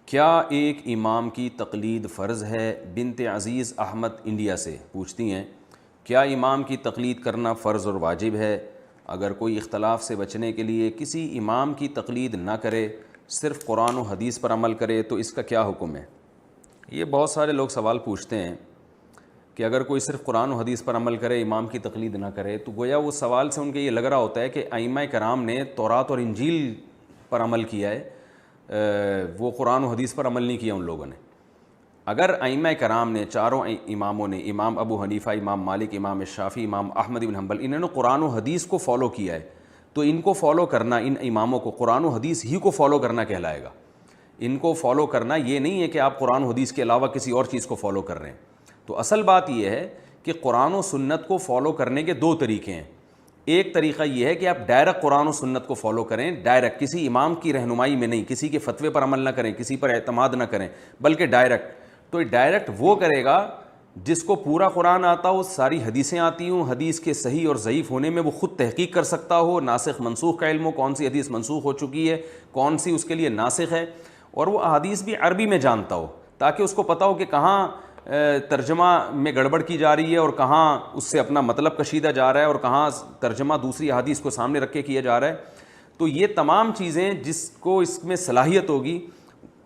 کیا ایک امام کی تقلید فرض ہے؟ بنت عزیز احمد انڈیا سے پوچھتی ہیں، کیا امام کی تقلید کرنا فرض اور واجب ہے؟ اگر کوئی اختلاف سے بچنے کے لیے کسی امام کی تقلید نہ کرے، صرف قرآن و حدیث پر عمل کرے تو اس کا کیا حکم ہے؟ یہ بہت سارے لوگ سوال پوچھتے ہیں کہ اگر کوئی صرف قرآن و حدیث پر عمل کرے، امام کی تقلید نہ کرے، تو گویا وہ سوال سے ان کے یہ لگ رہا ہوتا ہے کہ ائمہ کرام نے تورات اور انجیل پر عمل کیا ہے، وہ قرآن و حدیث پر عمل نہیں کیا ان لوگوں نے۔ اگر ائمہ کرام نے، چاروں اماموں نے، امام ابو حنیفہ، امام مالک، امام شافعی، امام احمد بن حنبل، انہوں نے قرآن و حدیث کو فالو کیا ہے، تو ان کو فالو کرنا، ان اماموں کو قرآن و حدیث ہی کو فالو کرنا کہلائے گا۔ ان کو فالو کرنا یہ نہیں ہے کہ آپ قرآن و حدیث کے علاوہ کسی اور چیز کو فالو کر رہے ہیں۔ تو اصل بات یہ ہے کہ قرآن و سنت کو فالو کرنے کے دو طریقے ہیں۔ ایک طریقہ یہ ہے کہ آپ ڈائریکٹ قرآن و سنت کو فالو کریں، ڈائریکٹ، کسی امام کی رہنمائی میں نہیں، کسی کے فتوے پر عمل نہ کریں، کسی پر اعتماد نہ کریں، بلکہ ڈائریکٹ۔ تو ڈائریکٹ وہ کرے گا جس کو پورا قرآن آتا ہو، ساری حدیثیں آتی ہوں، حدیث کے صحیح اور ضعیف ہونے میں وہ خود تحقیق کر سکتا ہو، ناسخ منسوخ کا علم ہو، کون سی حدیث منسوخ ہو چکی ہے، کون سی اس کے لیے ناسخ ہے، اور وہ احادیث بھی عربی میں جانتا ہو، تاکہ اس کو پتہ ہو کہ کہاں ترجمہ میں گڑبڑ کی جا رہی ہے اور کہاں اس سے اپنا مطلب کشیدہ جا رہا ہے اور کہاں ترجمہ دوسری احادیث کو سامنے رکھ کے کیا جا رہا ہے۔ تو یہ تمام چیزیں جس کو اس میں صلاحیت ہوگی،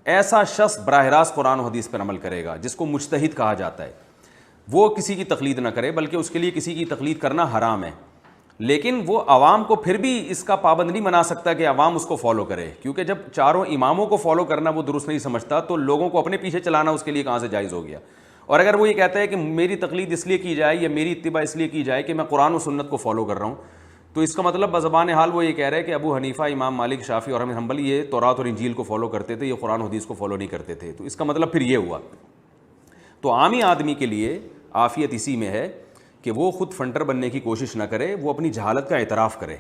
ایسا شخص براہ راست قرآن و حدیث پر عمل کرے گا، جس کو مجتہد کہا جاتا ہے۔ وہ کسی کی تقلید نہ کرے، بلکہ اس کے لیے کسی کی تقلید کرنا حرام ہے۔ لیکن وہ عوام کو پھر بھی اس کا پابند نہیں بنا سکتا کہ عوام اس کو فالو کرے، کیونکہ جب چاروں اماموں کو فالو کرنا وہ درست نہیں سمجھتا تو لوگوں کو اپنے پیچھے چلانا اس کے لیے کہاں سے جائز ہو گیا۔ اور اگر وہ یہ کہتا ہے کہ میری تقلید اس لیے کی جائے یا میری اتباع اس لیے کی جائے کہ میں قرآن و سنت کو فالو کر رہا ہوں، تو اس کا مطلب بزبان حال وہ یہ کہہ رہا ہے کہ ابو حنیفہ، امام مالک، شافعی اور احمد حنبل یہ تورات اور انجیل کو فالو کرتے تھے، یہ قرآن و حدیث کو فالو نہیں کرتے تھے۔ تو اس کا مطلب پھر یہ ہوا۔ تو عامی آدمی کے لیے عافیت اسی میں ہے کہ وہ خود فنٹر بننے کی کوشش نہ کرے، وہ اپنی جہالت کا اعتراف کرے،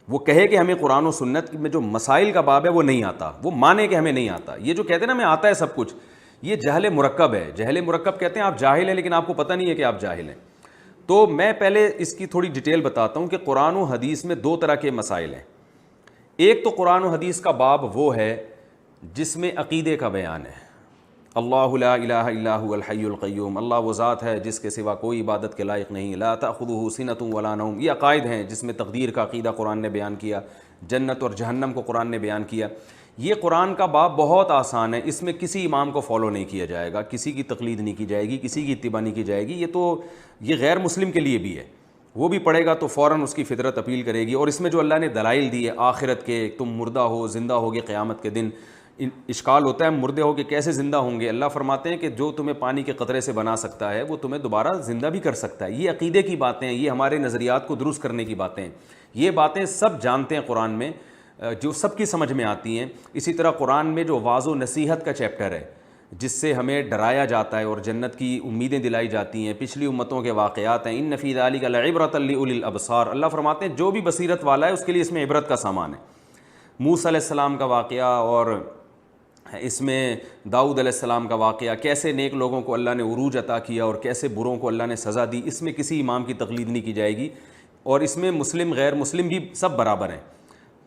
وہ کہے کہ ہمیں قرآن و سنت میں جو مسائل کا باب ہے وہ نہیں آتا، وہ مانے کہ ہمیں نہیں آتا۔ یہ جو کہتے ہیں نا ہمیں آتا ہے سب کچھ، یہ جہل مرکب ہے۔ جہل مرکب کہتے ہیں آپ جاہل ہیں لیکن آپ کو پتہ نہیں ہے کہ آپ جاہل ہیں۔ تو میں پہلے اس کی تھوڑی ڈیٹیل بتاتا ہوں کہ قرآن و حدیث میں دو طرح کے مسائل ہیں۔ ایک تو قرآن و حدیث کا باب وہ ہے جس میں عقیدے کا بیان ہے، اللہ لا الہ الا هو الحی القیوم، اللہ وہ ذات ہے جس کے سوا کوئی عبادت کے لائق نہیں، لا تأخذہ سنۃ ولا نوم، یہ عقائد ہیں جس میں تقدیر کا عقیدہ قرآن نے بیان کیا، جنت اور جہنم کو قرآن نے بیان کیا۔ یہ قرآن کا باب بہت آسان ہے، اس میں کسی امام کو فالو نہیں کیا جائے گا، کسی کی تقلید نہیں کی جائے گی، کسی کی اتباع نہیں کی جائے گی۔ یہ غیر مسلم کے لیے بھی ہے، وہ بھی پڑھے گا تو فوراً اس کی فطرت اپیل کرے گی۔ اور اس میں جو اللہ نے دلائل دی ہے آخرت کے، تم مردہ ہو، زندہ ہوگے قیامت کے دن۔ اشکال ہوتا ہے مردے ہو کے کیسے زندہ ہوں گے؟ اللہ فرماتے ہیں کہ جو تمہیں پانی کے قطرے سے بنا سکتا ہے وہ تمہیں دوبارہ زندہ بھی کر سکتا ہے۔ یہ عقیدے کی باتیں ہیں، یہ ہمارے نظریات کو درست کرنے کی باتیں ہیں، یہ باتیں سب جانتے ہیں قرآن میں، جو سب کی سمجھ میں آتی ہیں۔ اسی طرح قرآن میں جو واعظ و نصیحت کا چیپٹر ہے جس سے ہمیں ڈرایا جاتا ہے اور جنت کی امیدیں دلائی جاتی ہیں، پچھلی امتوں کے واقعات ہیں، ان فی ذلک لعبرۃ لأولی الابصار، اللہ فرماتے ہیں جو بھی بصیرت والا ہے اس کے لیے اس میں عبرت کا سامان ہے۔ موسیٰ علیہ السلام کا واقعہ اور اس میں داؤد علیہ السلام کا واقعہ، کیسے نیک لوگوں کو اللہ نے عروج عطا کیا اور کیسے بروں کو اللہ نے سزا دی، اس میں کسی امام کی تقلید نہیں کی جائے گی۔ اور اس میں مسلم غیر مسلم بھی سب برابر ہیں،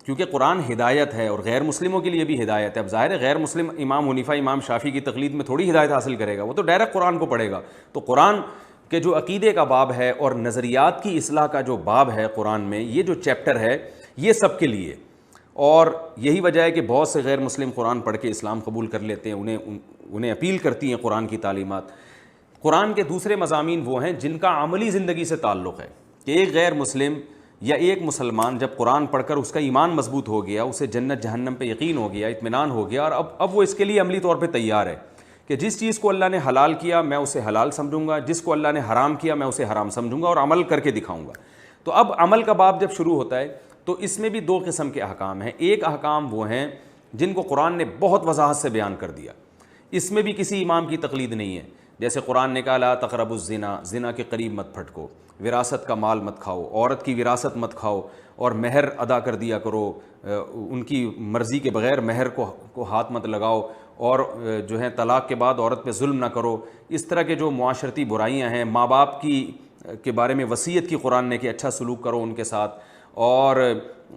کیونکہ قرآن ہدایت ہے اور غیر مسلموں کے لیے بھی ہدایت ہے۔ اب ظاہر ہے غیر مسلم امام حنیفہ، امام شافعی کی تقلید میں تھوڑی ہدایت حاصل کرے گا، وہ تو ڈائریکٹ قرآن کو پڑھے گا۔ تو قرآن کے جو عقیدے کا باب ہے اور نظریات کی اصلاح کا جو باب ہے قرآن میں، یہ جو چیپٹر ہے یہ سب کے لیے، اور یہی وجہ ہے کہ بہت سے غیر مسلم قرآن پڑھ کے اسلام قبول کر لیتے ہیں، انہیں اپیل کرتی ہیں قرآن کی تعلیمات۔ قرآن کے دوسرے مضامین وہ ہیں جن کا عملی زندگی سے تعلق ہے، کہ ایک غیر مسلم یا ایک مسلمان جب قرآن پڑھ کر اس کا ایمان مضبوط ہو گیا، اسے جنت جہنم پہ یقین ہو گیا، اطمینان ہو گیا، اور اب وہ اس کے لیے عملی طور پہ تیار ہے کہ جس چیز کو اللہ نے حلال کیا میں اسے حلال سمجھوں گا، جس کو اللہ نے حرام کیا میں اسے حرام سمجھوں گا اور عمل کر کے دکھاؤں گا۔ تو اب عمل کا باب جب شروع ہوتا ہے تو اس میں بھی دو قسم کے احکام ہیں۔ ایک احکام وہ ہیں جن کو قرآن نے بہت وضاحت سے بیان کر دیا، اس میں بھی کسی امام کی تقلید نہیں ہے۔ جیسے قرآن نے کہا لا تقربوا الزنا، زنا کے قریب مت پھٹکو، وراثت کا مال مت کھاؤ، عورت کی وراثت مت کھاؤ، اور مہر ادا کر دیا کرو، ان کی مرضی کے بغیر مہر کو ہاتھ مت لگاؤ، اور جو ہے طلاق کے بعد عورت پہ ظلم نہ کرو۔ اس طرح کے جو معاشرتی برائیاں ہیں، ماں باپ کے بارے میں وصیت کی قرآن نے کہ اچھا سلوک کرو ان کے ساتھ، اور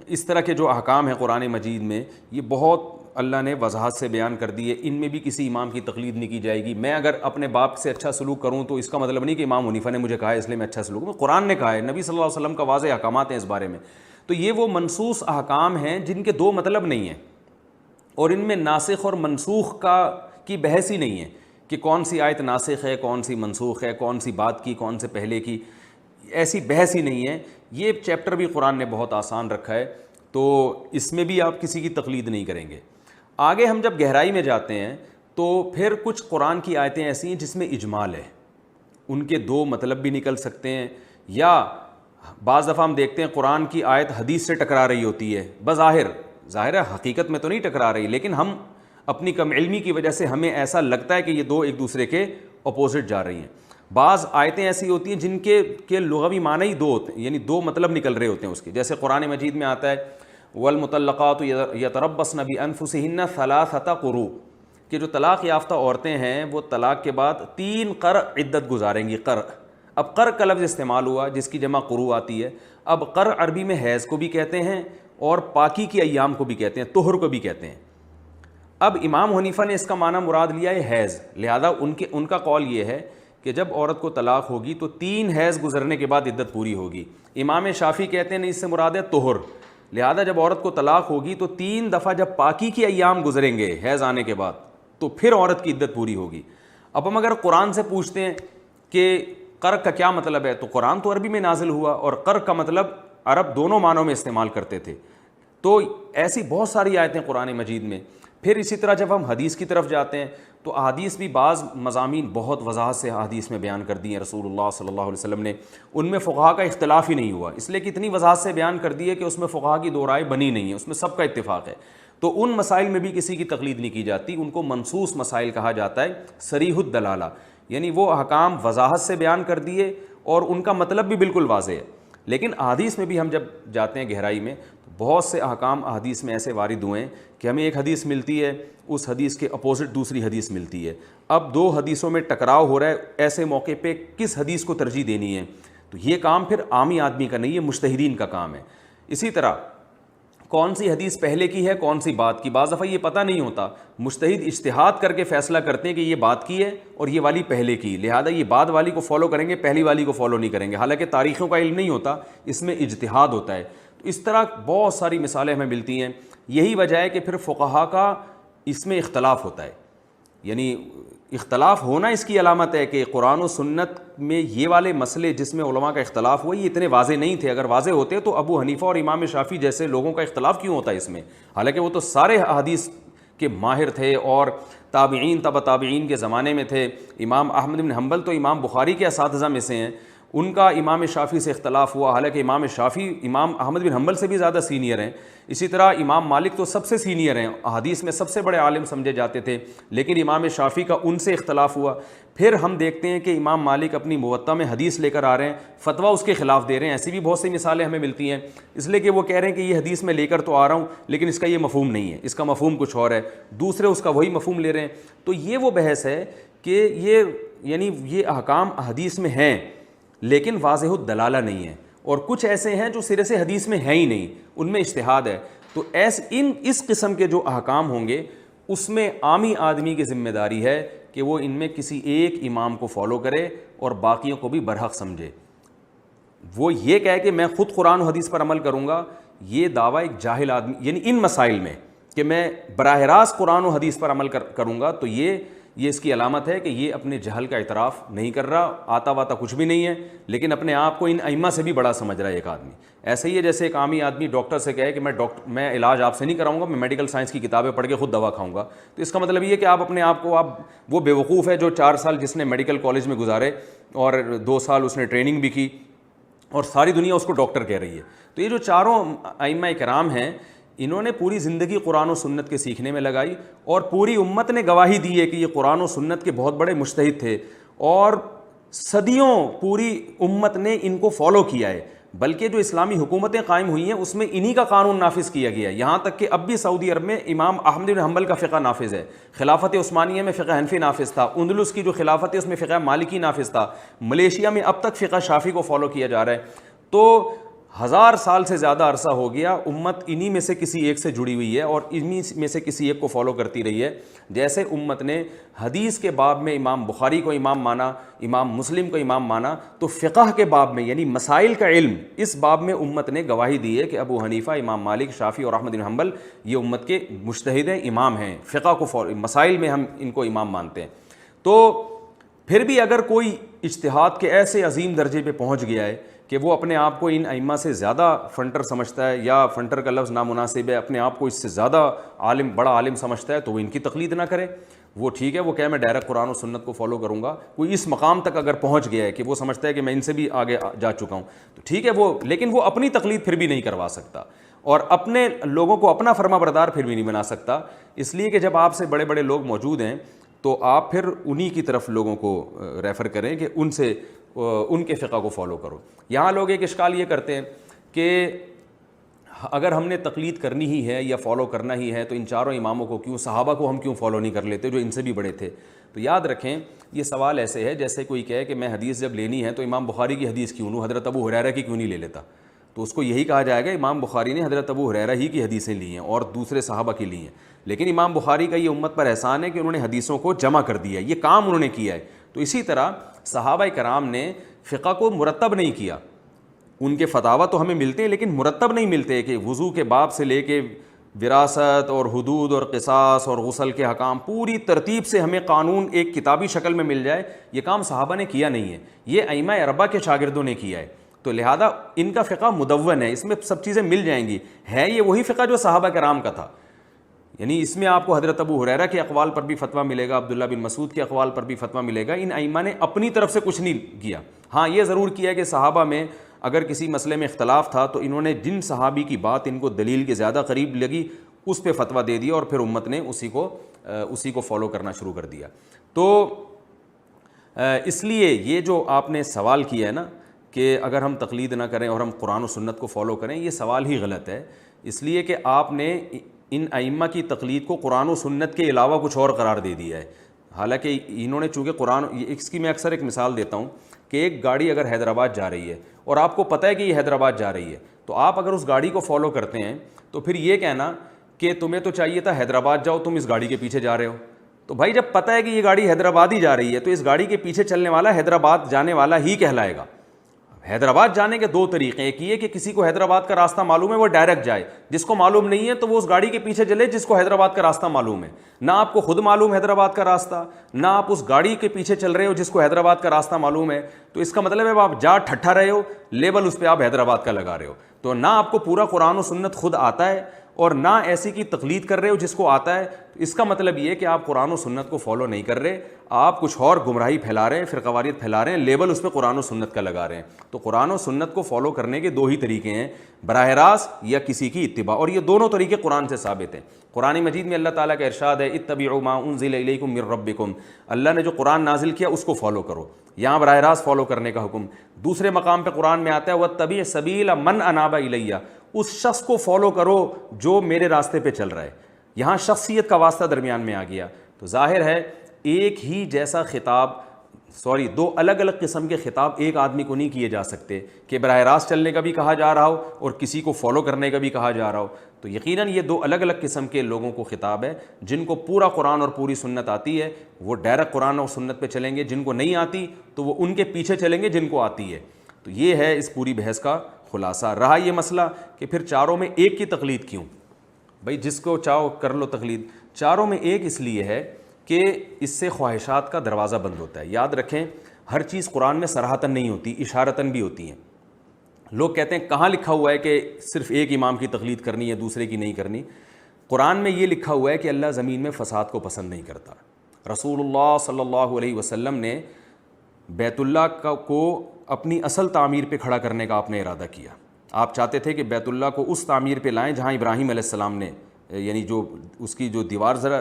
اس طرح کے جو احکام ہیں قرآن مجید میں، یہ بہت اللہ نے وضاحت سے بیان کر دی ہے، ان میں بھی کسی امام کی تقلید نہیں کی جائے گی۔ میں اگر اپنے باپ سے اچھا سلوک کروں تو اس کا مطلب نہیں کہ امام حنیفہ نے مجھے کہا ہے اس لیے میں اچھا سلوک کروں، قرآن نے کہا ہے، نبی صلی اللہ علیہ وسلم کا واضح احکامات ہیں اس بارے میں۔ تو یہ وہ منسوخ احکام ہیں جن کے دو مطلب نہیں ہیں، اور ان میں ناسخ اور منسوخ کی بحث ہی نہیں ہے کہ کون سی آیت ناسخ ہے، کون سی منسوخ ہے، کون سی بات کی کون سے پہلے کی، ایسی بحث ہی نہیں ہے۔ یہ چیپٹر بھی قرآن نے بہت آسان رکھا ہے، تو اس میں بھی آپ کسی کی تقلید نہیں کریں گے۔ آگے ہم جب گہرائی میں جاتے ہیں تو پھر کچھ قرآن کی آیتیں ایسی ہیں جس میں اجمال ہے، ان کے دو مطلب بھی نکل سکتے ہیں، یا بعض دفعہ ہم دیکھتے ہیں قرآن کی آیت حدیث سے ٹکرا رہی ہوتی ہے، بظاہر ظاہر ہے حقیقت میں تو نہیں ٹکرا رہی، لیکن ہم اپنی کم علمی کی وجہ سے ہمیں ایسا لگتا ہے کہ یہ دو ایک دوسرے کے اپوزٹ جا رہی ہیں۔ بعض آیتیں ایسی ہوتی ہیں جن کے لغوی معنی ہی دو ہوتے ہیں، یعنی دو مطلب نکل رہے ہوتے ہیں اس کے، جیسے قرآن مجید میں آتا ہے والمطلقات یتربصن بانفسہن ثلاثۃ قروء، کہ جو طلاق یافتہ عورتیں ہیں وہ طلاق کے بعد 3 قرء عدت گزاریں گی۔ قرء، اب قرء کا لفظ استعمال ہوا جس کی جمع قروء آتی ہے۔ اب قرء عربی میں حیض کو بھی کہتے ہیں اور پاکی کی ایام کو بھی کہتے ہیں، طہر کو بھی کہتے ہیں۔ اب امام حنیفہ نے اس کا معنی مراد لیا ہے حیض، لہذا ان کا قول یہ ہے کہ جب عورت کو طلاق ہوگی تو 3 حیض گزرنے کے بعد عدت پوری ہوگی۔ امام شافعی کہتے ہیں نہیں، اس سے مراد ہے طہر، لہذا جب عورت کو طلاق ہوگی تو 3 دفعہ جب پاکی کی ایام گزریں گے حیض آنے کے بعد تو پھر عورت کی عدت پوری ہوگی۔ اب ہم اگر قرآن سے پوچھتے ہیں کہ قرء کا کیا مطلب ہے، تو قرآن تو عربی میں نازل ہوا اور قرء کا مطلب عرب دونوں معنوں میں استعمال کرتے تھے، تو ایسی بہت ساری آیتیں قرآن مجید میں۔ پھر اسی طرح جب ہم حدیث کی طرف جاتے ہیں تو احادیث بھی بعض مضامین بہت وضاحت سے احادیث میں بیان کر دی ہیں رسول اللہ صلی اللہ علیہ وسلم نے، ان میں فقہا کا اختلاف ہی نہیں ہوا، اس لیے کہ اتنی وضاحت سے بیان کر دی ہے کہ اس میں فقہا کی دو رائے بنی نہیں ہے، اس میں سب کا اتفاق ہے۔ تو ان مسائل میں بھی کسی کی تقلید نہیں کی جاتی، ان کو منصوص مسائل کہا جاتا ہے، صریح الدلالہ، یعنی وہ احکام وضاحت سے بیان کر دیے اور ان کا مطلب بھی بالکل واضح ہے۔ لیکن احادیث میں بھی ہم جب جاتے ہیں گہرائی میں تو بہت سے احکام احادیث میں ایسے وارد ہوئے ہیں کہ ہمیں ایک حدیث ملتی ہے، اس حدیث کے اپوزٹ دوسری حدیث ملتی ہے، اب دو حدیثوں میں ٹکراؤ ہو رہا ہے، ایسے موقع پہ کس حدیث کو ترجیح دینی ہے؟ تو یہ کام پھر عامی آدمی کا نہیں ہے، مجتہدین کا کام ہے۔ اسی طرح کون سی حدیث پہلے کی ہے کون سی بات کی، بعض دفعہ یہ پتہ نہیں ہوتا، مجتہد اجتہاد کر کے فیصلہ کرتے ہیں کہ یہ بات کی ہے اور یہ والی پہلے کی، لہذا یہ بعد والی کو فالو کریں گے، پہلی والی کو فالو نہیں کریں گے، حالانکہ تاریخوں کا علم نہیں ہوتا، اس میں اجتہاد ہوتا ہے۔ تو اس طرح بہت ساری مثالیں ہمیں ملتی ہیں، یہی وجہ ہے کہ پھر فقہا کا اس میں اختلاف ہوتا ہے، یعنی اختلاف ہونا اس کی علامت ہے کہ قرآن و سنت میں یہ والے مسئلے جس میں علماء کا اختلاف ہوا یہ اتنے واضح نہیں تھے، اگر واضح ہوتے تو ابو حنیفہ اور امام شافعی جیسے لوگوں کا اختلاف کیوں ہوتا ہے اس میں، حالانکہ وہ تو سارے حدیث کے ماہر تھے اور تابعین تبع تابعین کے زمانے میں تھے۔ امام احمد بن حنبل تو امام بخاری کے اساتذہ میں سے ہیں، ان کا امام شافعی سے اختلاف ہوا، حالانکہ امام شافعی امام احمد بن حنبل سے بھی زیادہ سینئر ہیں۔ اسی طرح امام مالک تو سب سے سینئر ہیں، حدیث میں سب سے بڑے عالم سمجھے جاتے تھے، لیکن امام شافعی کا ان سے اختلاف ہوا۔ پھر ہم دیکھتے ہیں کہ امام مالک اپنی موطا میں حدیث لے کر آ رہے ہیں، فتویٰ اس کے خلاف دے رہے ہیں، ایسی بھی بہت سی مثالیں ہمیں ملتی ہیں، اس لیے کہ وہ کہہ رہے ہیں کہ یہ حدیث میں لے کر تو آ رہا ہوں لیکن اس کا یہ مفہوم نہیں ہے، اس کا مفہوم کچھ اور ہے، دوسرے اس کا وہی مفہوم لے رہے ہیں۔ تو یہ وہ بحث ہے کہ یہ احکام حدیث میں ہیں لیکن واضح الدلالہ نہیں ہے، اور کچھ ایسے ہیں جو سرے سے حدیث میں ہیں ہی نہیں، ان میں اجتہاد ہے۔ تو اس قسم کے جو احکام ہوں گے اس میں عامی آدمی کی ذمہ داری ہے کہ وہ ان میں کسی ایک امام کو فالو کرے اور باقیوں کو بھی برحق سمجھے۔ وہ یہ کہے کہ میں خود قرآن و حدیث پر عمل کروں گا، یہ دعویٰ ایک جاہل آدمی، یعنی ان مسائل میں کہ میں براہ راست قرآن و حدیث پر عمل کروں گا، تو یہ اس کی علامت ہے کہ یہ اپنے جہل کا اعتراف نہیں کر رہا، آتا واتا کچھ بھی نہیں ہے، لیکن اپنے آپ کو ان ائمہ سے بھی بڑا سمجھ رہا ہے ایک آدمی۔ ایسے ہی ہے جیسے ایک عامی آدمی ڈاکٹر سے کہے کہ میں علاج آپ سے نہیں کراؤں گا، میں میڈیکل سائنس کی کتابیں پڑھ کے خود دوا کھاؤں گا، تو اس کا مطلب یہ ہے کہ آپ اپنے آپ کو وہ بے وقوف ہے جو 4 سال جس نے میڈیکل کالج میں گزارے اور 2 سال اس نے ٹریننگ بھی کی اور ساری دنیا اس کو ڈاکٹر کہہ رہی ہے۔ تو یہ جو چاروں ائمہ کرام ہیں انہوں نے پوری زندگی قرآن و سنت کے سیکھنے میں لگائی اور پوری امت نے گواہی دی ہے کہ یہ قرآن و سنت کے بہت بڑے مجتہد تھے اور صدیوں پوری امت نے ان کو فالو کیا ہے، بلکہ جو اسلامی حکومتیں قائم ہوئی ہیں اس میں انہی کا قانون نافذ کیا گیا ہے، یہاں تک کہ اب بھی سعودی عرب میں امام احمد بن حنبل کا فقہ نافذ ہے، خلافت عثمانیہ میں فقہ حنفی نافذ تھا، اندلس کی جو خلافت ہے اس میں فقہ مالکی نافذ تھا، ملیشیا میں اب تک فقہ شافعی کو فالو کیا جا رہا ہے۔ تو 1000 سال سے زیادہ عرصہ ہو گیا امت انہی میں سے کسی ایک سے جڑی ہوئی ہے اور انہی میں سے کسی ایک کو فالو کرتی رہی ہے. جیسے امت نے حدیث کے باب میں امام بخاری کو امام مانا, امام مسلم کو امام مانا, تو فقہ کے باب میں یعنی مسائل کا علم, اس باب میں امت نے گواہی دی ہے کہ ابو حنیفہ, امام مالک, شافعی اور احمد بن حنبل یہ امت کے مجتہد ہیں, امام ہیں. فقہ کو مسائل میں ہم ان کو امام مانتے ہیں. تو پھر بھی اگر کوئی اجتہاد کے ایسے عظیم درجے پہ پہنچ گیا ہے کہ وہ اپنے آپ کو ان ائمہ سے زیادہ فنٹر سمجھتا ہے, یا فنٹر کا لفظ نامناسب ہے, اپنے آپ کو اس سے زیادہ عالم, بڑا عالم سمجھتا ہے, تو وہ ان کی تقلید نہ کرے. وہ ٹھیک ہے, وہ کہے میں ڈائریکٹ قرآن و سنت کو فالو کروں گا. کوئی اس مقام تک اگر پہنچ گیا ہے کہ وہ سمجھتا ہے کہ میں ان سے بھی آگے جا چکا ہوں, تو ٹھیک ہے وہ, لیکن وہ اپنی تقلید پھر بھی نہیں کروا سکتا اور اپنے لوگوں کو اپنا فرما بردار پھر بھی نہیں بنا سکتا. اس لیے کہ جب آپ سے بڑے بڑے لوگ موجود ہیں تو آپ پھر انہی کی طرف لوگوں کو ریفر کریں کہ ان سے ان کے فقہ کو فالو کرو. یہاں لوگ ایک اشکال یہ کرتے ہیں کہ اگر ہم نے تقلید کرنی ہی ہے یا فالو کرنا ہی ہے تو ان چاروں اماموں کو کیوں, صحابہ کو ہم کیوں فالو نہیں کر لیتے جو ان سے بھی بڑے تھے. تو یاد رکھیں یہ سوال ایسے ہے جیسے کوئی کہے کہ میں حدیث جب لینی ہے تو امام بخاری کی حدیث کیوں لوں, حضرت ابو ہریرہ کی کیوں نہیں لے لیتا. تو اس کو یہی کہا جائے گا امام بخاری نے حضرت ابو ہریرہ ہی کی حدیثیں لی ہیں اور دوسرے صحابہ کی لی ہیں, لیکن امام بخاری کا یہ امت پر احسان ہے کہ انہوں نے حدیثوں کو جمع کر دیا ہے, یہ کام انہوں نے کیا ہے. تو اسی طرح صحابہ کرام نے فقہ کو مرتب نہیں کیا. ان کے فتاویٰ تو ہمیں ملتے ہیں لیکن مرتب نہیں ملتے کہ وضو کے باب سے لے کے وراثت اور حدود اور قصاص اور غسل کے حکام پوری ترتیب سے ہمیں قانون ایک کتابی شکل میں مل جائے. یہ کام صحابہ نے کیا نہیں ہے, یہ ائمہ اربعہ کے شاگردوں نے کیا ہے. تو لہذا ان کا فقہ مدون ہے, اس میں سب چیزیں مل جائیں گی. ہے یہ وہی فقہ جو صحابہ کرام کا تھا, یعنی اس میں آپ کو حضرت ابو ہریرہ کے اقوال پر بھی فتویٰ ملے گا, عبداللہ بن مسعود کے اقوال پر بھی فتویٰ ملے گا. ان ائمہ نے اپنی طرف سے کچھ نہیں کیا. ہاں یہ ضرور کیا کہ صحابہ میں اگر کسی مسئلے میں اختلاف تھا تو انہوں نے جن صحابی کی بات ان کو دلیل کے زیادہ قریب لگی اس پہ فتویٰ دے دیا اور پھر امت نے اسی کو فالو کرنا شروع کر دیا. تو اس لیے یہ جو آپ نے سوال کیا ہے نا کہ اگر ہم تقلید نہ کریں اور ہم قرآن و سنت کو فالو کریں, یہ سوال ہی غلط ہے. اس لیے کہ آپ نے ان ائمہ کی تقلید کو قرآن و سنت کے علاوہ کچھ اور قرار دے دیا ہے. حالانکہ انہوں نے چونکہ قرآن, اس کی میں اکثر ایک مثال دیتا ہوں کہ ایک گاڑی اگر حیدرآباد جا رہی ہے اور آپ کو پتہ ہے کہ یہ حیدرآباد جا رہی ہے, تو آپ اگر اس گاڑی کو فالو کرتے ہیں تو پھر یہ کہنا کہ تمہیں تو چاہیے تھا حیدرآباد جاؤ, تم اس گاڑی کے پیچھے جا رہے ہو. تو بھائی جب پتہ ہے کہ یہ گاڑی حیدرآباد ہی جا رہی ہے تو اس گاڑی کے پیچھے چلنے والا حیدرآباد جانے والا ہی کہلائے گا. حیدرآباد جانے کے دو طریقے, ایک یہ کہ کسی کو حیدرآباد کا راستہ معلوم ہے وہ ڈائریکٹ جائے, جس کو معلوم نہیں ہے تو وہ اس گاڑی کے پیچھے چلے جس کو حیدرآباد کا راستہ معلوم ہے. نہ آپ کو خود معلوم حیدرآباد کا راستہ, نہ آپ اس گاڑی کے پیچھے چل رہے ہو جس کو حیدرآباد کا راستہ معلوم ہے, تو اس کا مطلب ہے آپ جا ٹھٹھا رہے ہو, لیبل اس پہ آپ حیدرآباد کا لگا رہے ہو. تو نہ آپ کو پورا قرآن و سنت خود آتا ہے اور نہ ایسی کی تقلید کر رہے ہو جس کو آتا ہے. اس کا مطلب یہ کہ آپ قرآن و سنت کو فالو نہیں کر رہے, آپ کچھ اور گمراہی پھیلا رہے ہیں, فرقواریت پھیلا رہے ہیں, لیبل اس پہ قرآن و سنت کا لگا رہے ہیں. تو قرآن و سنت کو فالو کرنے کے دو ہی طریقے ہیں, براہ راست یا کسی کی اتباع, اور یہ دونوں طریقے قرآن سے ثابت ہیں. قرآن مجید میں اللہ تعالیٰ کا ارشاد ہے اتبعوا ما انزل الیکم من ربکم, اللہ نے جو قرآن نازل کیا اس کو فالو کرو. یہاں براہ راست فالو کرنے کا حکم. دوسرے مقام پہ قرآن میں آتا ہے واتبع سبیل من اناب الی, اس شخص کو فالو کرو جو میرے راستے پہ چل رہا ہے. یہاں شخصیت کا واسطہ درمیان میں آ گیا. تو ظاہر ہے ایک ہی جیسا خطاب, دو الگ الگ قسم کے خطاب ایک آدمی کو نہیں کیے جا سکتے کہ براہ راست چلنے کا بھی کہا جا رہا ہو اور کسی کو فالو کرنے کا بھی کہا جا رہا ہو. تو یقیناً یہ دو الگ الگ قسم کے لوگوں کو خطاب ہے. جن کو پورا قرآن اور پوری سنت آتی ہے وہ ڈائریکٹ قرآن اور سنت پہ چلیں گے, جن کو نہیں آتی تو وہ ان کے پیچھے چلیں گے جن کو آتی ہے. تو یہ ہے اس پوری بحث کا خلاصہ. رہا یہ مسئلہ کہ پھر چاروں میں ایک کی تقلید کیوں, بھائی جس کو چاہو کر لو تقلید. چاروں میں ایک اس لیے ہے کہ اس سے خواہشات کا دروازہ بند ہوتا ہے. یاد رکھیں ہر چیز قرآن میں صراحتاً نہیں ہوتی, اشارتاً بھی ہوتی ہیں. لوگ کہتے ہیں کہاں لکھا ہوا ہے کہ صرف ایک امام کی تقلید کرنی ہے دوسرے کی نہیں کرنی. قرآن میں یہ لکھا ہوا ہے کہ اللہ زمین میں فساد کو پسند نہیں کرتا. رسول اللہ صلی اللہ علیہ وسلم نے بیت اللہ کو اپنی اصل تعمیر پہ کھڑا کرنے کا آپ نے ارادہ کیا. آپ چاہتے تھے کہ بیت اللہ کو اس تعمیر پہ لائیں جہاں ابراہیم علیہ السلام نے, یعنی جو اس کی جو دیوار ذرا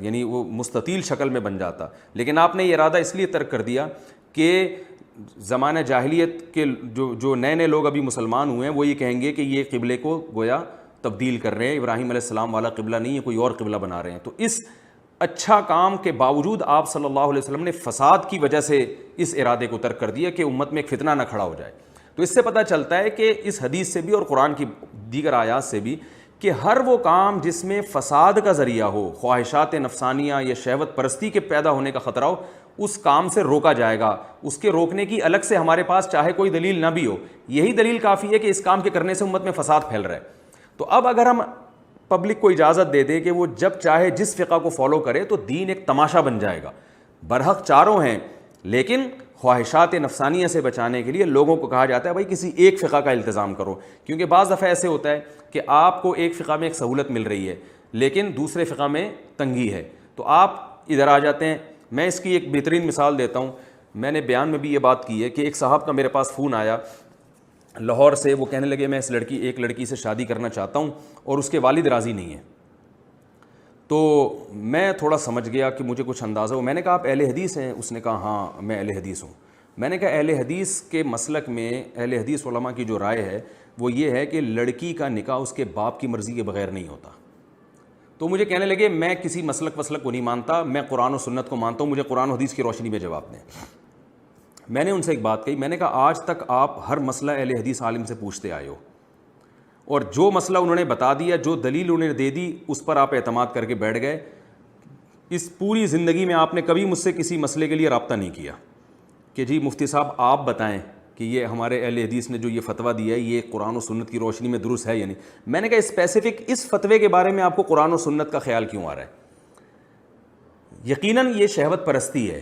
یعنی وہ مستطیل شکل میں بن جاتا, لیکن آپ نے یہ ارادہ اس لیے ترک کر دیا کہ زمانہ جاہلیت کے جو نئے لوگ ابھی مسلمان ہوئے ہیں وہ یہ کہیں گے کہ یہ قبلے کو گویا تبدیل کر رہے ہیں, ابراہیم علیہ السلام والا قبلہ نہیں ہے, کوئی اور قبلہ بنا رہے ہیں. تو اس اچھا کام کے باوجود آپ صلی اللہ علیہ وسلم نے فساد کی وجہ سے اس ارادے کو ترک کر دیا کہ امت میں ایک فتنہ نہ کھڑا ہو جائے. تو اس سے پتہ چلتا ہے کہ اس حدیث سے بھی اور قرآن کی دیگر آیات سے بھی کہ ہر وہ کام جس میں فساد کا ذریعہ ہو، خواہشات نفسانیہ یا شہوت پرستی کے پیدا ہونے کا خطرہ ہو، اس کام سے روکا جائے گا. اس کے روکنے کی الگ سے ہمارے پاس چاہے کوئی دلیل نہ بھی ہو، یہی دلیل کافی ہے کہ اس کام کے کرنے سے امت میں فساد پھیل رہا ہے. تو اب اگر ہم پبلک کو اجازت دے دیں کہ وہ جب چاہے جس فقہ کو فالو کرے تو دین ایک تماشا بن جائے گا. برحق چاروں ہیں، لیکن خواہشات نفسانیہ سے بچانے کے لیے لوگوں کو کہا جاتا ہے بھائی کسی ایک فقہ کا التزام کرو، کیونکہ بعض دفعہ ایسے ہوتا ہے کہ آپ کو ایک فقہ میں ایک سہولت مل رہی ہے لیکن دوسرے فقہ میں تنگی ہے، تو آپ ادھر آ جاتے ہیں. میں اس کی ایک بہترین مثال دیتا ہوں. میں نے بیان میں بھی یہ بات کی ہے کہ ایک صاحب کا میرے پاس فون آیا لاہور سے. وہ کہنے لگے میں ایک لڑکی سے شادی کرنا چاہتا ہوں اور اس کے والد راضی نہیں ہیں. تو میں تھوڑا سمجھ گیا کہ مجھے کچھ اندازہ ہو. میں نے کہا آپ اہل حدیث ہیں؟ اس نے کہا ہاں میں اہل حدیث ہوں. میں نے کہا اہل حدیث کے مسلک میں اہل حدیث علماء کی جو رائے ہے وہ یہ ہے کہ لڑکی کا نکاح اس کے باپ کی مرضی کے بغیر نہیں ہوتا. تو مجھے کہنے لگے میں کسی مسلک کو نہیں مانتا، میں قرآن و سنت کو مانتا ہوں، مجھے قرآن و حدیث کی روشنی میں جواب دیں. میں نے ان سے ایک بات کہی، میں نے کہا آج تک آپ ہر مسئلہ اہل حدیث عالم سے پوچھتے آئے ہو اور جو مسئلہ انہوں نے بتا دیا، جو دلیل انہوں نے دے دی، اس پر آپ اعتماد کر کے بیٹھ گئے. اس پوری زندگی میں آپ نے کبھی مجھ سے کسی مسئلے کے لیے رابطہ نہیں کیا کہ جی مفتی صاحب آپ بتائیں کہ یہ ہمارے اہل حدیث نے جو یہ فتویٰ دیا ہے یہ قرآن و سنت کی روشنی میں درست ہے یا نہیں. میں نے کہا اسپیسیفک اس فتوے کے بارے میں آپ کو قرآن و سنت کا خیال کیوں آ رہا ہے؟ یقیناً یہ شہوت پرستی ہے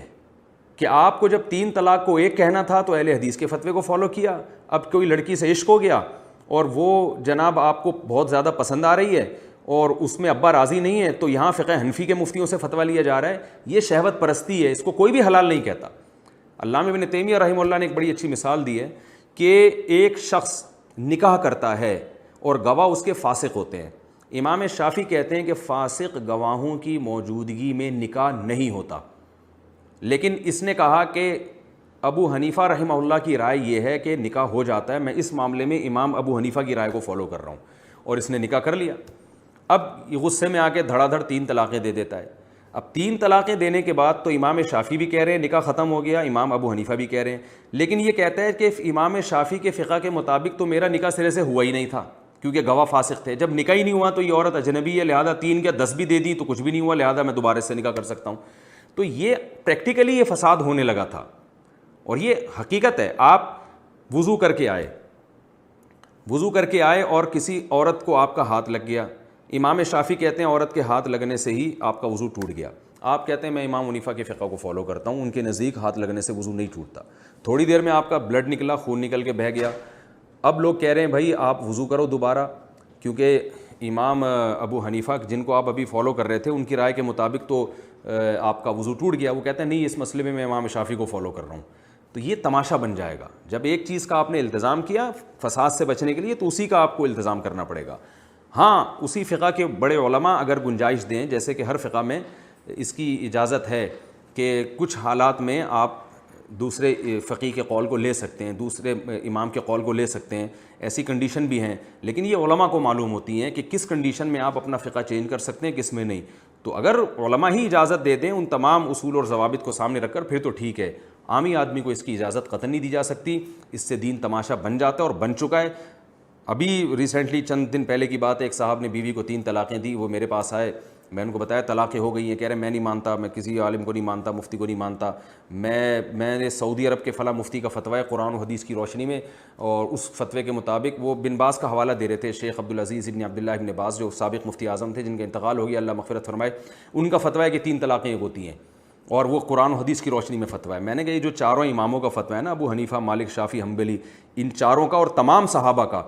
کہ آپ کو جب 3 طلاق کو ایک کہنا تھا تو اہل حدیث کے فتوے کو فالو کیا. اب کوئی لڑکی سے عشق ہو گیا اور وہ جناب آپ کو بہت زیادہ پسند آ رہی ہے اور اس میں ابا راضی نہیں ہے تو یہاں فقہ حنفی کے مفتیوں سے فتویٰ لیا جا رہا ہے. یہ شہوت پرستی ہے، اس کو کوئی بھی حلال نہیں کہتا. علامہ ابن تیمیہ رحمہ اللہ نے ایک بڑی اچھی مثال دی ہے کہ ایک شخص نکاح کرتا ہے اور گواہ اس کے فاسق ہوتے ہیں. امام شافعی کہتے ہیں کہ فاسق گواہوں کی موجودگی میں نکاح نہیں ہوتا، لیکن اس نے کہا کہ ابو حنیفہ رحمہ اللہ کی رائے یہ ہے کہ نکاح ہو جاتا ہے. میں اس معاملے میں امام ابو حنیفہ کی رائے کو فالو کر رہا ہوں، اور اس نے نکاح کر لیا. اب یہ غصے میں آ کے دھڑا دھڑ 3 طلاقیں دے دیتا ہے. اب 3 طلاقیں دینے کے بعد تو امام شافعی بھی کہہ رہے ہیں نکاح ختم ہو گیا، امام ابو حنیفہ بھی کہہ رہے ہیں، لیکن یہ کہتا ہے کہ امام شافعی کے فقہ کے مطابق تو میرا نکاح سرے سے ہوا ہی نہیں تھا کیونکہ گواہ فاسق تھے. جب نکاح ہی نہیں ہوا تو یہ عورت اجنبی ہے، لہٰذا 3 یا 10 بھی دے دی تو کچھ بھی نہیں ہوا، لہٰذا میں دوبارہ سے نکاح کر سکتا ہوں. تو یہ پریکٹیکلی یہ فساد ہونے لگا تھا اور یہ حقیقت ہے. آپ وضو کر کے آئے اور کسی عورت کو آپ کا ہاتھ لگ گیا. امام شافعی کہتے ہیں عورت کے ہاتھ لگنے سے ہی آپ کا وضو ٹوٹ گیا. آپ کہتے ہیں میں امام حنیفہ کے فقہ کو فالو کرتا ہوں، ان کے نزدیک ہاتھ لگنے سے وضو نہیں ٹوٹتا. تھوڑی دیر میں آپ کا بلڈ نکلا، خون نکل کے بہہ گیا. اب لوگ کہہ رہے ہیں بھائی آپ وضو کرو دوبارہ، کیونکہ امام ابو حنیفہ جن کو آپ ابھی فالو کر رہے تھے ان کی رائے کے مطابق تو آپ کا وضو ٹوٹ گیا. وہ کہتے ہیں نہیں اس مسئلے میں امام شافعی کو فالو کر رہا ہوں. تو یہ تماشا بن جائے گا. جب ایک چیز کا آپ نے التزام کیا فساد سے بچنے کے لیے تو اسی کا آپ کو التزام کرنا پڑے گا. ہاں اسی فقہ کے بڑے علماء اگر گنجائش دیں، جیسے کہ ہر فقہ میں اس کی اجازت ہے کہ کچھ حالات میں آپ دوسرے فقی کے قول کو لے سکتے ہیں، دوسرے امام کے قول کو لے سکتے ہیں، ایسی کنڈیشن بھی ہیں، لیکن یہ علماء کو معلوم ہوتی ہیں کہ کس کنڈیشن میں آپ اپنا فقہ چینج کر سکتے ہیں، کس میں نہیں. تو اگر علماء ہی اجازت دے دیں ان تمام اصول اور ضوابط کو سامنے رکھ کر پھر تو ٹھیک ہے. عامی آدمی کو اس کی اجازت قطعاً نہیں دی جا سکتی. اس سے دین تماشا بن جاتا ہے اور بن چکا ہے. ابھی ریسنٹلی چند دن پہلے کی بات ہے، ایک صاحب نے بیوی کو 3 طلاقیں دی. وہ میرے پاس آئے، میں ان کو بتایا طلاقیں ہو گئی ہیں. کہہ رہے میں نہیں مانتا، میں کسی عالم کو نہیں مانتا، مفتی کو نہیں مانتا. میں نے سعودی عرب کے فلاں مفتی کا فتویٰ ہے قرآن و حدیث کی روشنی میں، اور اس فتوے کے مطابق وہ بن باز کا حوالہ دے رہے تھے. شیخ عبدالعزیز ابن عبداللہ ابن باز جو سابق مفتی اعظم تھے جن کا انتقال ہو گیا اللہ مغفرت فرمائے، ان کا فتویٰ ہے کہ 3 طلاقیں ایک ہوتی ہیں اور وہ قرآن و حدیث کی روشنی میں فتویٰ ہے. میں نے کہا یہ جو چاروں اماموں کا فتویٰ ہے نا، ابو حنیفہ، مالک، شافعی، حنبلی، ان چاروں کا اور تمام صحابہ کا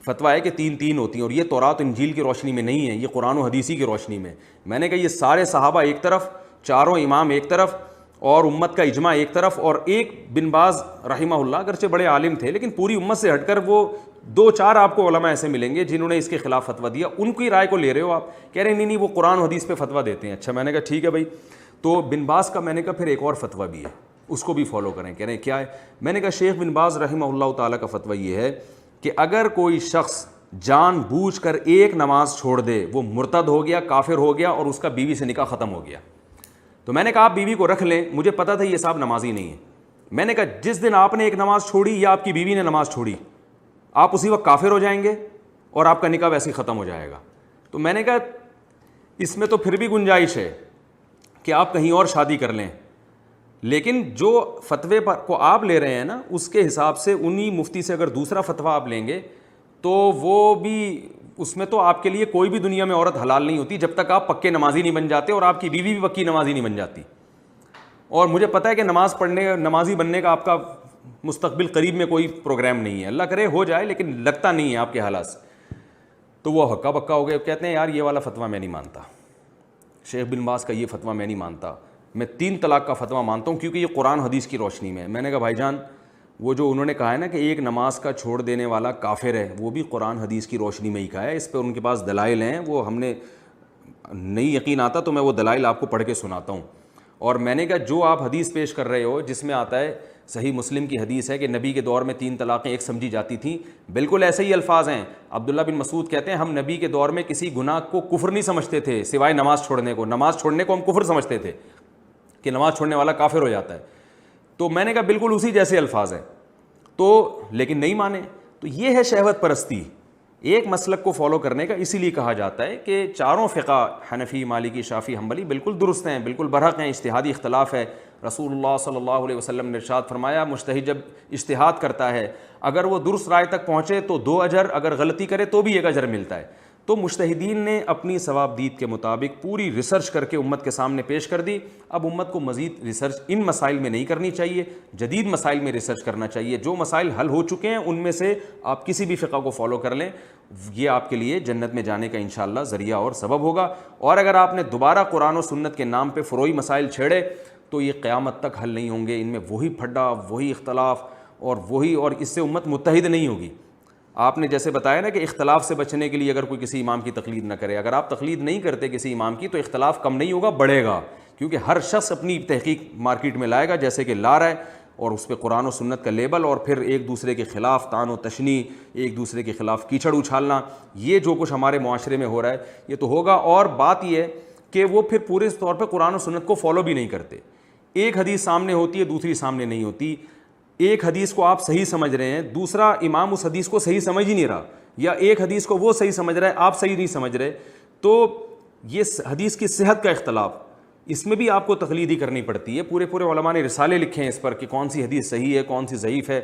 فتویٰ ہے کہ 3 ہوتی ہیں، اور یہ تورات انجیل کی روشنی میں نہیں ہے، یہ قرآن و حدیثی کی روشنی میں. میں نے کہا یہ سارے صحابہ ایک طرف، چاروں امام ایک طرف، اور امت کا اجماع ایک طرف، اور ایک بن باز رحمہ اللہ اگرچہ بڑے عالم تھے لیکن پوری امت سے ہٹ کر وہ 2-4 آپ کو علماء ایسے ملیں گے جنہوں نے اس کے خلاف فتویٰ دیا. ان کی رائے کو لے رہے ہو آپ، کہہ رہے ہیں نہیں وہ قرآن و حدیث پہ فتویٰ دیتے ہیں. اچھا میں نے کہا ٹھیک ہے بھائی. تو بن باز کا میں نے کہا پھر ایک اور فتویٰ بھی ہے، اس کو بھی فالو کریں. کہہ رہے ہیں کیا ہے؟ میں نے کہا شیخ بن باز رحمہ اللہ تعالیٰ کا فتویٰ یہ ہے کہ اگر کوئی شخص جان بوجھ کر ایک نماز چھوڑ دے وہ مرتد ہو گیا، کافر ہو گیا، اور اس کا بیوی سے نکاح ختم ہو گیا. تو میں نے کہا آپ بیوی کو رکھ لیں، مجھے پتا تھا یہ صاحب نمازی نہیں ہے، میں نے کہا جس دن آپ نے ایک نماز چھوڑی یا آپ کی بیوی نے نماز چھوڑی, آپ اسی وقت کافر ہو جائیں گے اور آپ کا نکاح ویسے ہی ختم ہو جائے گا. تو میں نے کہا اس میں تو پھر بھی گنجائش ہے کہ آپ کہیں اور شادی کر لیں, لیکن جو فتوے پر کو آپ لے رہے ہیں نا, اس کے حساب سے انہی مفتی سے اگر دوسرا فتویٰ آپ لیں گے تو وہ بھی, اس میں تو آپ کے لیے کوئی بھی دنیا میں عورت حلال نہیں ہوتی جب تک آپ پکے نمازی نہیں بن جاتے اور آپ کی بیوی بھی پکی نمازی نہیں بن جاتی. اور مجھے پتہ ہے کہ نمازی بننے کا آپ کا مستقبل قریب میں کوئی پروگرام نہیں ہے, اللہ کرے ہو جائے, لیکن لگتا نہیں ہے آپ کے حالات سے. تو وہ ہکا بکا ہو گئے, کہتے ہیں یار یہ والا فتویٰ میں نہیں مانتا, شیخ بن باز کا یہ فتویٰ میں نہیں مانتا, میں 3 طلاق کا فتویٰ مانتا ہوں کیونکہ یہ قرآن حدیث کی روشنی میں ہے. میں نے کہا بھائی جان وہ جو انہوں نے کہا ہے نا کہ ایک نماز کا چھوڑ دینے والا کافر ہے, وہ بھی قرآن حدیث کی روشنی میں ہی کہا ہے. اس پہ ان کے پاس دلائل ہیں, وہ ہم نے نہیں یقین آتا تو میں وہ دلائل آپ کو پڑھ کے سناتا ہوں. اور میں نے کہا جو آپ حدیث پیش کر رہے ہو جس میں آتا ہے, صحیح مسلم کی حدیث ہے کہ نبی کے دور میں 3 طلاقیں ایک سمجھی جاتی تھیں, بالکل ایسے ہی الفاظ ہیں. عبداللہ بن مسعود کہتے ہیں ہم نبی کے دور میں کسی گناہ کو کفر نہیں سمجھتے تھے سوائے نماز چھوڑنے کو. نماز چھوڑنے کو ہم کفر سمجھتے تھے کہ نماز چھوڑنے والا کافر ہو جاتا ہے. تو میں نے کہا بالکل اسی جیسے الفاظ ہیں, تو لیکن نہیں مانے. تو یہ ہے شہوت پرستی, ایک مسلک کو فالو کرنے کا. اسی لیے کہا جاتا ہے کہ چاروں فقہ حنفی, مالکی, شافعی, حنبلی بالکل درست ہیں, بالکل برحق ہیں, اجتہادی اختلاف ہے. رسول اللہ صلی اللہ علیہ وسلم نے ارشاد فرمایا مجتہد جب اجتہاد کرتا ہے اگر وہ درست رائے تک پہنچے تو 2 اجر, اگر غلطی کرے تو بھی 1 اجر ملتا ہے. تو مجتہدین نے اپنی ثواب دید کے مطابق پوری ریسرچ کر کے امت کے سامنے پیش کر دی. اب امت کو مزید ریسرچ ان مسائل میں نہیں کرنی چاہیے, جدید مسائل میں ریسرچ کرنا چاہیے. جو مسائل حل ہو چکے ہیں ان میں سے آپ کسی بھی فقہ کو فالو کر لیں, یہ آپ کے لیے جنت میں جانے کا انشاءاللہ ذریعہ اور سبب ہوگا. اور اگر آپ نے دوبارہ قرآن و سنت کے نام پہ فروعی مسائل چھیڑے تو یہ قیامت تک حل نہیں ہوں گے. ان میں وہی پھڈا, وہی اختلاف اور اس سے امت متحد نہیں ہوگی. آپ نے جیسے بتایا نا کہ اختلاف سے بچنے کے لیے اگر کوئی کسی امام کی تقلید نہ کرے, اگر آپ تقلید نہیں کرتے کسی امام کی تو اختلاف کم نہیں ہوگا, بڑھے گا. کیونکہ ہر شخص اپنی تحقیق مارکیٹ میں لائے گا جیسے کہ لا رہا ہے, اور اس پہ قرآن و سنت کا لیبل, اور پھر ایک دوسرے کے خلاف طعن و تشنیع, ایک دوسرے کے خلاف کیچڑ اچھالنا, یہ جو کچھ ہمارے معاشرے میں ہو رہا ہے یہ تو ہوگا. اور بات یہ ہے کہ وہ پھر پورے طور پہ قرآن و سنت کو فالو بھی نہیں کرتے. ایک حدیث سامنے ہوتی ہے, دوسری سامنے نہیں ہوتی. ایک حدیث کو آپ صحیح سمجھ رہے ہیں, دوسرا امام اس حدیث کو صحیح سمجھ ہی نہیں رہا, یا ایک حدیث کو وہ صحیح سمجھ رہا ہے, آپ صحیح نہیں سمجھ رہے. تو یہ حدیث کی صحت کا اختلاف, اس میں بھی آپ کو تقلید ہی کرنی پڑتی ہے. پورے علماء نے رسالے لکھے ہیں اس پر کہ کون سی حدیث صحیح ہے, کون سی ضعیف ہے.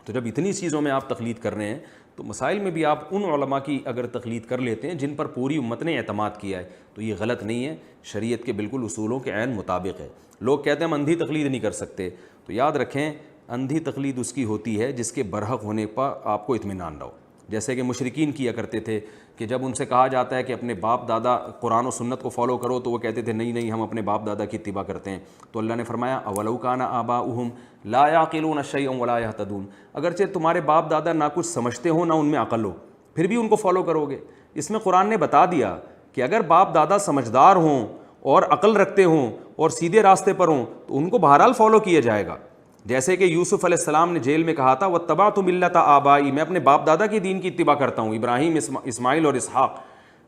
تو جب اتنی چیزوں میں آپ تقلید کر رہے ہیں تو مسائل میں بھی آپ ان علماء کی اگر تقلید کر لیتے ہیں جن پر پوری امت نے اعتماد کیا ہے تو یہ غلط نہیں ہے, شریعت کے بالکل اصولوں کے عین مطابق ہے. لوگ کہتے ہیں ہم اندھی تقلید نہیں کر سکتے, تو یاد رکھیں اندھی تقلید اس کی ہوتی ہے جس کے برحق ہونے پر آپ کو اطمینان نہ ہو. جیسے کہ مشرکین کیا کرتے تھے کہ جب ان سے کہا جاتا ہے کہ اپنے باپ دادا قرآن و سنت کو فالو کرو تو وہ کہتے تھے نہیں ہم اپنے باپ دادا کی اتباع کرتے ہیں. تو اللہ نے فرمایا اولو کان آباؤہم لا یعقلون شیئا ولا یہتدون, اگرچہ تمہارے باپ دادا نہ کچھ سمجھتے ہوں نہ ان میں عقل ہو, پھر بھی ان کو فالو کرو گے. اس میں قرآن نے بتا دیا کہ اگر باپ دادا سمجھدار ہوں اور عقل رکھتے ہوں اور سیدھے راستے پر ہوں تو ان کو بہرحال فالو کیا جائے گا. جیسے کہ یوسف علیہ السلام نے جیل میں کہا تھا واتبعت ملت آبائی, میں اپنے باپ دادا کی دین کی اتباع کرتا ہوں, ابراہیم, اسماعیل اور اسحاق.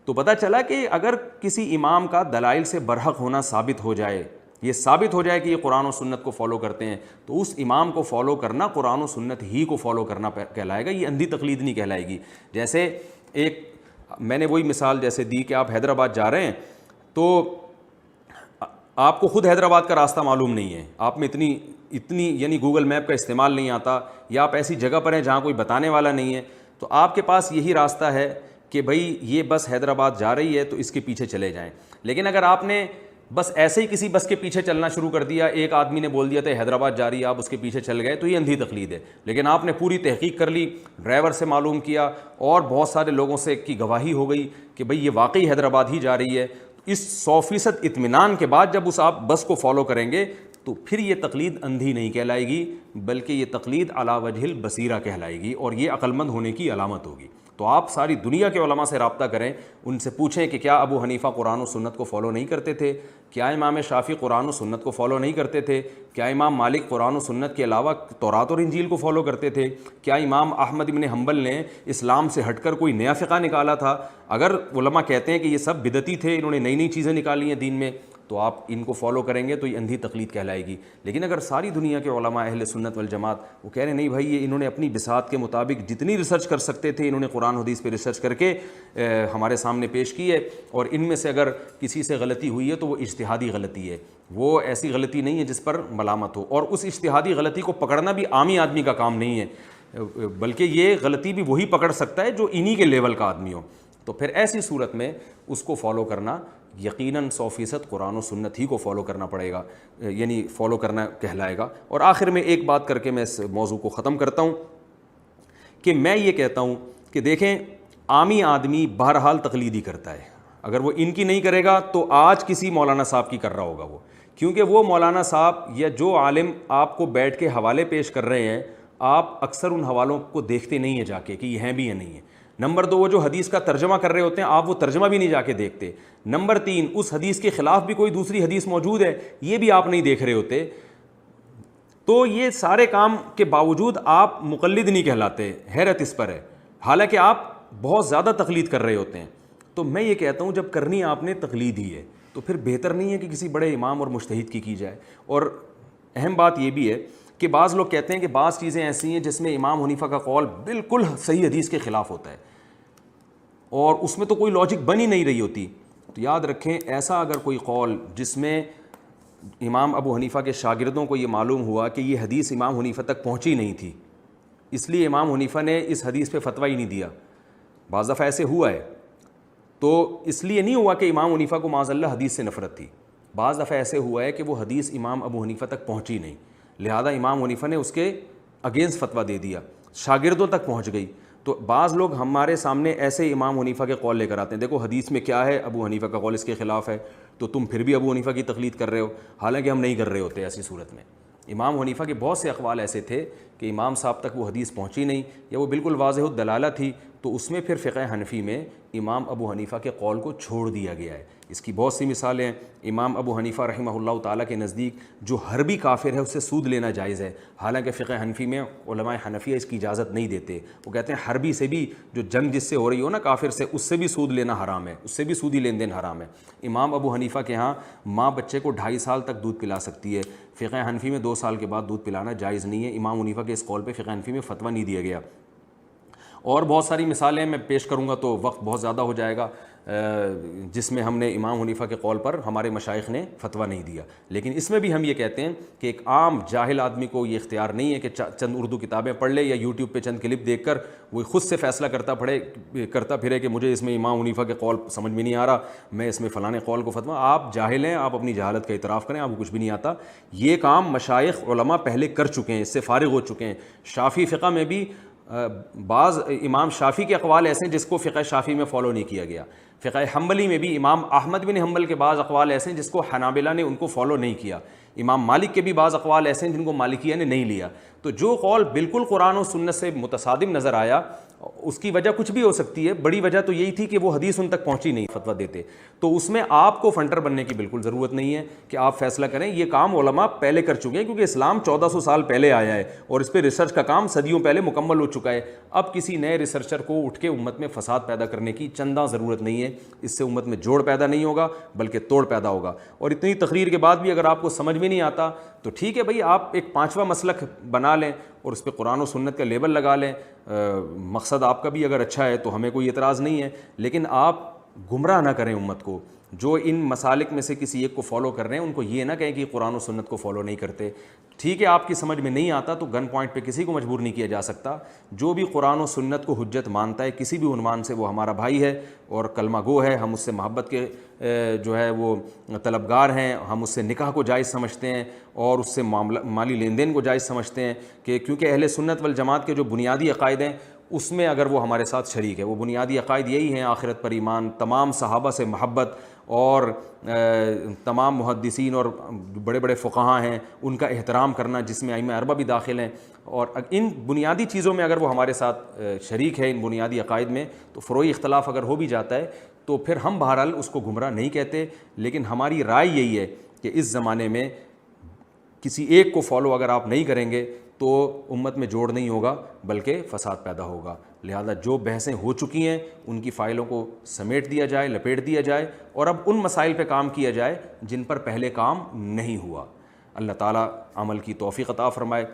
تو پتہ چلا کہ اگر کسی امام کا دلائل سے برحق ہونا ثابت ہو جائے, یہ ثابت ہو جائے کہ یہ قرآن و سنت کو فالو کرتے ہیں, تو اس امام کو فالو کرنا قرآن و سنت ہی کو فالو کرنا کہلائے گا, یہ اندھی تقلید نہیں کہلائے گی. جیسے ایک میں نے وہی مثال جیسے دی کہ آپ حیدرآباد جا رہے ہیں تو آپ کو خود حیدرآباد کا راستہ معلوم نہیں ہے, آپ میں اتنی یعنی گوگل میپ کا استعمال نہیں آتا, یا آپ ایسی جگہ پر ہیں جہاں کوئی بتانے والا نہیں ہے, تو آپ کے پاس یہی راستہ ہے کہ بھائی یہ بس حیدرآباد جا رہی ہے تو اس کے پیچھے چلے جائیں. لیکن اگر آپ نے بس ایسے ہی کسی بس کے پیچھے چلنا شروع کر دیا, ایک آدمی نے بول دیا تھا حیدرآباد جا رہی ہے, آپ اس کے پیچھے چل گئے, تو یہ اندھی تقلید ہے. لیکن آپ نے پوری تحقیق کر لی, ڈرائیور سے معلوم کیا اور بہت سارے لوگوں سے کی گواہی ہو گئی کہ بھئی یہ واقعی حیدرآباد ہی جا رہی ہے. اس 100% اطمینان کے بعد جب اس آپ بس کو فالو کریں گے تو پھر یہ تقلید اندھی نہیں کہلائے گی, بلکہ یہ تقلید علی وجہ البصیرہ کہلائے گی, اور یہ عقل مند ہونے کی علامت ہوگی. تو آپ ساری دنیا کے علماء سے رابطہ کریں, ان سے پوچھیں کہ کیا ابو حنیفہ قرآن و سنت کو فالو نہیں کرتے تھے, کیا امام شافعی قرآن و سنت کو فالو نہیں کرتے تھے, کیا امام مالک قرآن و سنت کے علاوہ تورات اور انجیل کو فالو کرتے تھے, کیا امام احمد بن حنبل نے اسلام سے ہٹ کر کوئی نیا فقہ نکالا تھا. اگر علماء کہتے ہیں کہ یہ سب بدعتی تھے, انہوں نے نئی چیزیں نکالی ہیں دین میں, تو آپ ان کو فالو کریں گے تو یہ اندھی تقلید کہلائے گی. لیکن اگر ساری دنیا کے علماء اہل سنت والجماعت وہ کہہ رہے ہیں نہیں بھائی یہ انہوں نے اپنی بساط کے مطابق جتنی ریسرچ کر سکتے تھے انہوں نے قرآن حدیث پہ ریسرچ کر کے ہمارے سامنے پیش کی ہے, اور ان میں سے اگر کسی سے غلطی ہوئی ہے تو وہ اجتہادی غلطی ہے, وہ ایسی غلطی نہیں ہے جس پر ملامت ہو, اور اس اجتہادی غلطی کو پکڑنا بھی عامی آدمی کا کام نہیں ہے, بلکہ یہ غلطی بھی وہی پکڑ سکتا ہے جو انہی کے لیول کا آدمی ہو. تو پھر ایسی صورت میں اس کو فالو کرنا یقیناً 100% قرآن و سنت ہی کو فالو کرنا پڑے گا, یعنی فالو کرنا کہلائے گا. اور آخر میں ایک بات کر کے میں اس موضوع کو ختم کرتا ہوں کہ میں یہ کہتا ہوں کہ دیکھیں عامی آدمی بہرحال تقلیدی کرتا ہے, اگر وہ ان کی نہیں کرے گا تو آج کسی مولانا صاحب کی کر رہا ہوگا وہ, کیونکہ وہ مولانا صاحب یا جو عالم آپ کو بیٹھ کے حوالے پیش کر رہے ہیں آپ اکثر ان حوالوں کو دیکھتے نہیں ہیں جا کے کہ یہ ہیں بھی یا نہیں ہیں. نمبر 2 وہ جو حدیث کا ترجمہ کر رہے ہوتے ہیں آپ وہ ترجمہ بھی نہیں جا کے دیکھتے. نمبر 3 اس حدیث کے خلاف بھی کوئی دوسری حدیث موجود ہے یہ بھی آپ نہیں دیکھ رہے ہوتے. تو یہ سارے کام کے باوجود آپ مقلد نہیں کہلاتے, حیرت اس پر ہے, حالانکہ آپ بہت زیادہ تقلید کر رہے ہوتے ہیں. تو میں یہ کہتا ہوں جب کرنی آپ نے تقلید ہی ہے تو پھر بہتر نہیں ہے کہ کسی بڑے امام اور مجتہد کی جائے. اور اہم بات یہ بھی ہے کہ بعض لوگ کہتے ہیں کہ بعض چیزیں ایسی ہیں جس میں امام حنیفہ کا قول بالکل صحیح حدیث کے خلاف ہوتا ہے اور اس میں تو کوئی لاجک بن ہی نہیں رہی ہوتی. تو یاد رکھیں ایسا اگر کوئی قول جس میں امام ابو حنیفہ کے شاگردوں کو یہ معلوم ہوا کہ یہ حدیث امام حنیفہ تک پہنچی نہیں تھی اس لیے امام حنیفہ نے اس حدیث پہ فتویٰ ہی نہیں دیا, بعض دفعہ ایسے ہوا ہے, تو اس لیے نہیں ہوا کہ امام حنیفہ کو معاذ اللہ حدیث سے نفرت تھی, بعض دفعہ ایسے ہوا ہے کہ وہ حدیث امام ابو حنیفہ تک پہنچی نہیں لہذا امام حنیفہ نے اس کے اگینسٹ فتویٰ دے دیا, شاگردوں تک پہنچ گئی. تو بعض لوگ ہمارے سامنے ایسے امام حنیفہ کے قول لے کر آتے ہیں, دیکھو حدیث میں کیا ہے, ابو حنیفہ کا قول اس کے خلاف ہے, تو تم پھر بھی ابو حنیفہ کی تقلید کر رہے ہو, حالانکہ ہم نہیں کر رہے ہوتے. ایسی صورت میں امام حنیفہ کے بہت سے اقوال ایسے تھے کہ امام صاحب تک وہ حدیث پہنچی نہیں یا وہ بالکل واضح الدلالہ تھی, تو اس میں پھر فقہ حنفی میں امام ابو حنیفہ کے قول کو چھوڑ دیا گیا ہے. اس کی بہت سی مثالیں ہیں. امام ابو حنیفہ رحمہ اللہ تعالیٰ کے نزدیک جو حربی کافر ہے اس سے سود لینا جائز ہے, حالانکہ فقہ حنفی میں علماء حنفیہ اس کی اجازت نہیں دیتے. وہ کہتے ہیں حربی سے بھی, جو جنگ جس سے ہو رہی ہو نا کافر سے, اس سے بھی سود لینا حرام ہے, اس سے بھی سودی لین دین حرام ہے. امام ابو حنیفہ کے ہاں ماں بچے کو 2.5 سال تک دودھ پلا سکتی ہے, فقہ حنفی میں 2 سال کے بعد دودھ پلانا جائز نہیں ہے. امام حنیفہ کے اس قول پہ فقہ حنفی میں فتویٰ نہیں دیا گیا. اور بہت ساری مثالیں میں پیش کروں گا تو وقت بہت زیادہ ہو جائے گا جس میں ہم نے امام حنیفہ کے قول پر ہمارے مشائخ نے فتویٰ نہیں دیا. لیکن اس میں بھی ہم یہ کہتے ہیں کہ ایک عام جاہل آدمی کو یہ اختیار نہیں ہے کہ چند اردو کتابیں پڑھ لے یا یوٹیوب پہ چند کلپ دیکھ کر وہ خود سے فیصلہ کرتا پھرے کہ مجھے اس میں امام حنیفہ کے قول سمجھ میں نہیں آ رہا, میں اس میں فلاں قول کو فتویٰ. آپ جاہل ہیں, آپ اپنی جہالت کا اعتراف کریں, آپ کو کچھ بھی نہیں آتا. یہ کام مشائخ علماء پہلے کر چکے ہیں, اس سے فارغ ہو چکے ہیں. شافعی فقہ میں بھی بعض امام شافعی کے اقوال ایسے ہیں جس کو فقہ شافعی میں فالو نہیں کیا گیا. فقہ حنبلی میں بھی امام احمد بن حنبل کے بعض اقوال ایسے ہیں جس کو حنابلہ نے ان کو فالو نہیں کیا. امام مالک کے بھی بعض اقوال ایسے ہیں جن کو مالکیہ نے نہیں لیا. تو جو قول بالکل قرآن و سنت سے متصادم نظر آیا اس کی وجہ کچھ بھی ہو سکتی ہے, بڑی وجہ تو یہی تھی کہ وہ حدیث ان تک پہنچی نہیں, فتویٰ دیتے. تو اس میں آپ کو فنٹر بننے کی بالکل ضرورت نہیں ہے کہ آپ فیصلہ کریں. یہ کام علماء پہلے کر چکے ہیں کیونکہ اسلام 1400 سال پہلے آیا ہے اور اس پہ ریسرچ کا کام صدیوں پہلے مکمل ہو چکا ہے. اب کسی نئے ریسرچر کو اٹھ کے امت میں فساد پیدا کرنے کی چنداں ضرورت نہیں ہے. اس سے امت میں جوڑ پیدا نہیں ہوگا بلکہ توڑ پیدا ہوگا. اور اتنی تقریر کے بعد بھی اگر آپ کو سمجھ میں نہیں آتا تو ٹھیک ہے بھائی, آپ ایک 5واں مسلک بنا لیں اور اس پہ قرآن و سنت کا لیبل لگا لیں. مقصد آپ کا بھی اگر اچھا ہے تو ہمیں کوئی اعتراض نہیں ہے, لیکن آپ گمراہ نہ کریں امت کو. جو ان مسالک میں سے کسی ایک کو فالو کر رہے ہیں ان کو یہ نہ کہیں کہ قرآن و سنت کو فالو نہیں کرتے. ٹھیک ہے آپ کی سمجھ میں نہیں آتا تو گن پوائنٹ پہ کسی کو مجبور نہیں کیا جا سکتا. جو بھی قرآن و سنت کو حجت مانتا ہے کسی بھی عنوان سے وہ ہمارا بھائی ہے اور کلمہ گو ہے. ہم اس سے محبت کے جو ہے وہ طلبگار ہیں, ہم اس سے نکاح کو جائز سمجھتے ہیں اور اس سے مالی لین دین کو جائز سمجھتے ہیں کہ کیونکہ اہل سنت والجماعت کے جو بنیادی عقائد ہیں اس میں اگر وہ ہمارے ساتھ شریک ہے, وہ بنیادی عقائد یہی ہیں: آخرت پر ایمان, تمام صحابہ سے محبت اور تمام محدثین اور بڑے بڑے فقہاء ہیں ان کا احترام کرنا جس میں ائمہ اربعہ بھی داخل ہیں. اور ان بنیادی چیزوں میں اگر وہ ہمارے ساتھ شریک ہے, ان بنیادی عقائد میں, تو فروعی اختلاف اگر ہو بھی جاتا ہے تو پھر ہم بہرحال اس کو گمراہ نہیں کہتے. لیکن ہماری رائے یہی ہے کہ اس زمانے میں کسی ایک کو فالو اگر آپ نہیں کریں گے تو امت میں جوڑ نہیں ہوگا بلکہ فساد پیدا ہوگا۔ لہذا جو بحثیں ہو چکی ہیں ان کی فائلوں کو سمیٹ دیا جائے، لپیٹ دیا جائے، اور اب ان مسائل پہ کام کیا جائے جن پر پہلے کام نہیں ہوا۔ اللہ تعالیٰ عمل کی توفیق عطا فرمائے۔